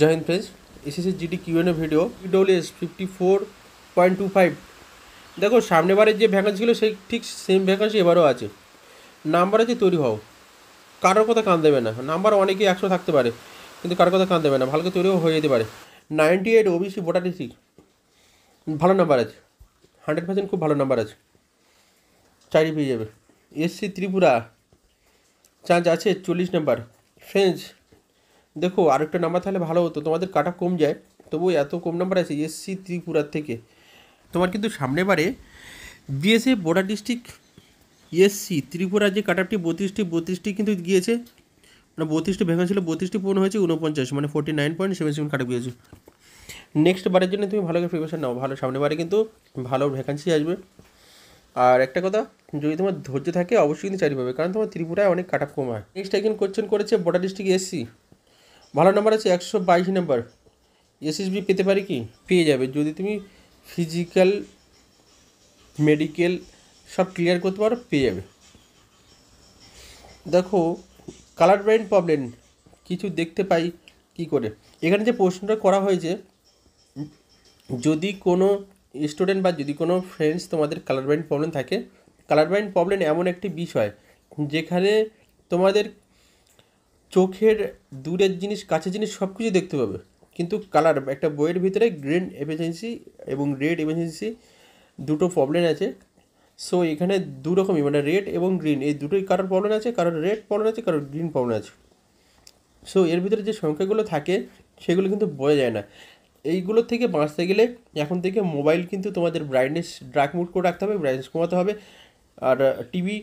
जय हिंद friends, SSC GD QNA video EWS 54.25। দেখো সামনেবারের যে ভ্যাকান্সি ছিল সেই ঠিক সেম ভ্যাকান্সি এবারও আছে। নাম্বার আছে, তৈরি হও, কারোর কথা কান দেবে না। নাম্বার অনেকেই 100 থাকতে পারে, কিন্তু কারোর কথা কান দেবে না, ভালো করে তৈরিও হয়ে যেতে পারে। 98 ওবিসি ভোটার ডিস্ট্রিক্ট, ভালো নাম্বার আছে, 100% খুব ভালো নাম্বার আছে, চাকরি পেয়ে যাবে। এসসি ত্রিপুরা চান্স আছে 40 নাম্বার। ফ্রেন্ডস দেখো, আরেকটা নাম্বার তাহলে ভালো হতো, তোমাদের কাটা কম যায়, তবু এত কম নাম্বার আছে এসসি ত্রিপুরার থেকে। তোমার কিন্তু সামনেবারে বিএসএফ বর্ডার ডিস্ট্রিক্ট এসসি ত্রিপুরার যে কাট আপটি 32টি কিন্তু গিয়েছে, মানে 32টি ভ্যাকান্সি ছিল, 32টি পূর্ণ হয়েছে 49, মানে 49.77 কাট আপ গিয়েছে। নেক্সট বারের জন্য তুমি ভালো করে প্রিপারেশন নাও, ভালো সামনেবারে কিন্তু ভালো ভ্যাকান্সি আসবে। আর একটা কথা, যদি তোমার ধৈর্য থাকে অবশ্যই কিন্তু চাকরি পাবে, কারণ তোমার ত্রিপুরায় অনেক কাট আপ কম হয়। নেক্সট একজন কোয়েশ্চেন করেছে বর্ডার ডিস্ট্রিক্ট এসসি, ভালো নাম্বার আছে 122 নাম্বার। এসএসবি পেতে পারি কি? পেয়ে যাবে, যদি তুমি ফিজিক্যাল মেডিকেল সব ক্লিয়ার করতে পারো, পেয়ে যাবে। দেখো কালার ব্লাইন্ড প্রবলেম কিছু দেখতে পাই কি করে, এখানে যে প্রশ্নটা করা হয়েছে, যদি কোনো স্টুডেন্ট বা যদি কোনো ফ্রেন্ডস তোমাদের কালার ব্লাইন্ড প্রবলেম থাকে, কালার ব্লাইন্ড প্রবলেম এমন একটি বিষয় যেখানে তোমাদের চোখের দূরের জিনিস কাছের জিনিস সব কিছু দেখতে পাবে, কিন্তু কালার একটা বইয়ের ভিতরে গ্রিন এফিসিয়েন্সি এবং রেড এফিসিয়েন্সি দুটো প্রবলেম আছে। সো এখানে দু রকমই, মানে রেড এবং গ্রিন, এই দুটোই কারোর প্রবলেম আছে, কারোর রেড প্রবলেম আছে, কারোর গ্রিন প্রবলেম আছে। সো এর ভিতরে যে সংখ্যাগুলো থাকে সেগুলো কিন্তু বোঝা যায় না। এইগুলো থেকে বাঁচতে গেলে এখন থেকে মোবাইল কিন্তু তোমাদের ব্রাইটনেস ডার্ক মোড করে রাখতে হবে, ব্রাইটনেস কমাতে হবে। আর টিভি,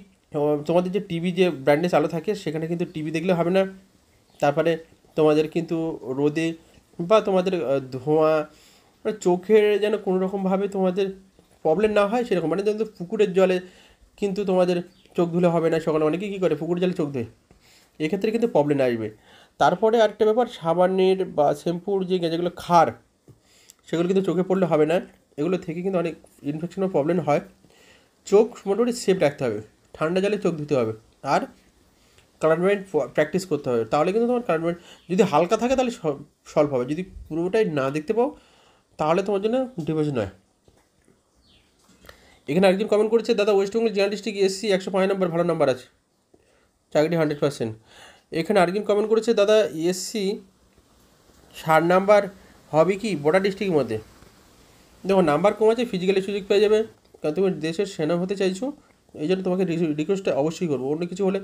তোমাদের যে টিভি যে ব্রাইটনেস আলো থাকে সেখানে কিন্তু টিভি দেখলে হবে না। তারপরে তোমাদের কিন্তু রোদে বা তোমাদের ধোঁয়া, মানে চোখের যেন কোনো রকমভাবে তোমাদের প্রবলেম না হয় সেরকম, মানে যেমন পুকুরের জলে কিন্তু তোমাদের চোখ ধুলে হবে না, সকালে অনেকে কী করে পুকুরের জলে চোখ ধোয়, এক্ষেত্রে কিন্তু প্রবলেম আসবে। তারপরে আরেকটা ব্যাপার, সাবানের বা শ্যাম্পুর যে যেগুলো খার সেগুলো কিন্তু চোখে পড়লে হবে না, এগুলো থেকে কিন্তু অনেক ইনফেকশনের প্রবলেম হয়। চোখ মোটামুটি সেফ রাখতে হবে, ঠান্ডা জলে চোখ ধুতে হবে, আর কালার ব্লাইন্ড প্র্যাকটিস করতে হবে, তাহলে কিন্তু তোমার কালার ব্লাইন্ড যদি হালকা থাকে তাহলে সলভ হবে, যদি পুরোটাই না দেখতে পাও তাহলে তোমার জন্য ডিপ্রেশন হয়। এখানে আরেকজন কমেন্ট করেছে, দাদা West Bengal general district SC 105 number, ভালো নাম্বার আছে, চাকরি 100%। এখানে আরেকজন কমেন্ট করেছে, দাদা এসসি 60 নাম্বার হবে কি বর্ডার ডিস্ট্রিক্টের মধ্যে? দেখো নাম্বার কম আছে, ফিজিক্যালি সুযোগ পেয়ে যাবে, কারণ তুমি দেশের সেনা হতে চাইছো, এই জন্য তোমাকে রিকোয়েস্টটা অবশ্যই করবো, অন্য কিছু হলে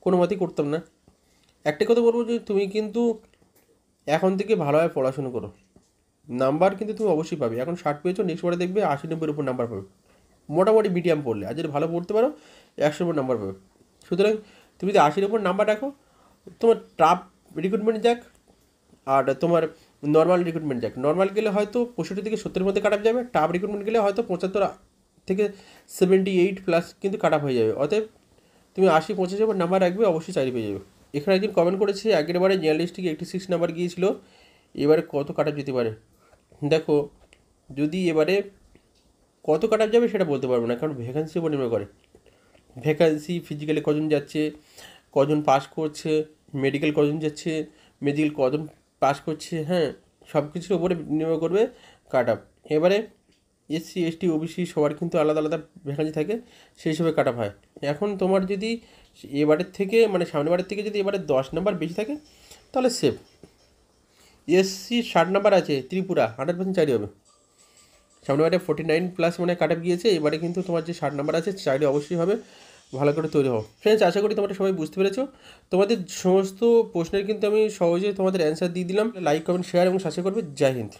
কোনো মতেই করতাম না। একটা কথা বলবো যে তুমি কিন্তু এখন থেকে ভালোভাবে পড়াশুনো করো, নাম্বার কিন্তু তুমি অবশ্যই পাবে। এখন 60 পেয়েছো, নেক্সট বারে দেখবে 80-90-এর উপর নাম্বার পাবে, মোটামুটি মিডিয়াম পড়লে। আর যদি ভালো পড়তে পারো 100-এর উপর নাম্বার পাবে। সুতরাং তুমি যদি 80-এর উপর নাম্বার রাখো, তোমার টাফ রিক্রুটমেন্ট যাক আর তোমার নর্মাল রিক্রুটমেন্ট যাক, নর্মাল গেলে হয়তো 65 থেকে 70-এর মধ্যে কাট আপ যাবে, টাফ রিক্রুটমেন্ট গেলে হয়তো 75 থেকে 78+ কিন্তু কাট আপ হয়ে যাবে। অতএব তুমি 80-85-এর উপর নাম্বার রাখবে, অবশ্যই চাকরি পেয়ে যাবে। এখানে একজন কমেন্ট করেছে, আগের বারে জেনারেল ডিস্ট্রিক্টে 86 নাম্বার গিয়েছিল, এবারে কত কাট আপ যেতে পারে? দেখো যদি এবারে কত কাট আপ যাবে সেটা বলতে পারবো না, কারণ ভ্যাকান্সির উপর নির্ভর করে। ভ্যাকান্সি, ফিজিক্যালে কজন যাচ্ছে, কজন পাস করছে, মেডিকেল কজন যাচ্ছে, মেডিকেল কজন পাস করছে, হ্যাঁ, সব কিছুর উপরে নির্ভর করবে কাট আপ। এবারে এসসি এসটি ওবিসি সবার কিন্তু আলাদা আলাদা ভ্যাকান্সি থাকে, সেই হিসেবে কাট আপ হয়। এখন তোমার যদি এবারের থেকে, মানে সামনের বারের থেকে যদি এবারে 10 নাম্বার বেশি থাকে তাহলে সেফ। এসসি 60 নাম্বার আছে, ত্রিপুরা 100% চাকরি হবে। সামনেবারে 49+ মানে কাট আপ গিয়েছে, এবারে কিন্তু তোমার যে 60 নাম্বার আছে চাকরি অবশ্যই হবে, ভালো করে তৈরি হও। ফ্রেন্ডস আশা করি তোমরা সবাই বুঝতে পেরেছো। তোমাদের সমস্ত প্রশ্নের কিন্তু আমি সহজে তোমাদের অ্যান্সার দিয়ে দিলাম। লাইক কমেন্ট শেয়ার এবং সাবস্ক্রাইব করবে। জয় হিন্দ।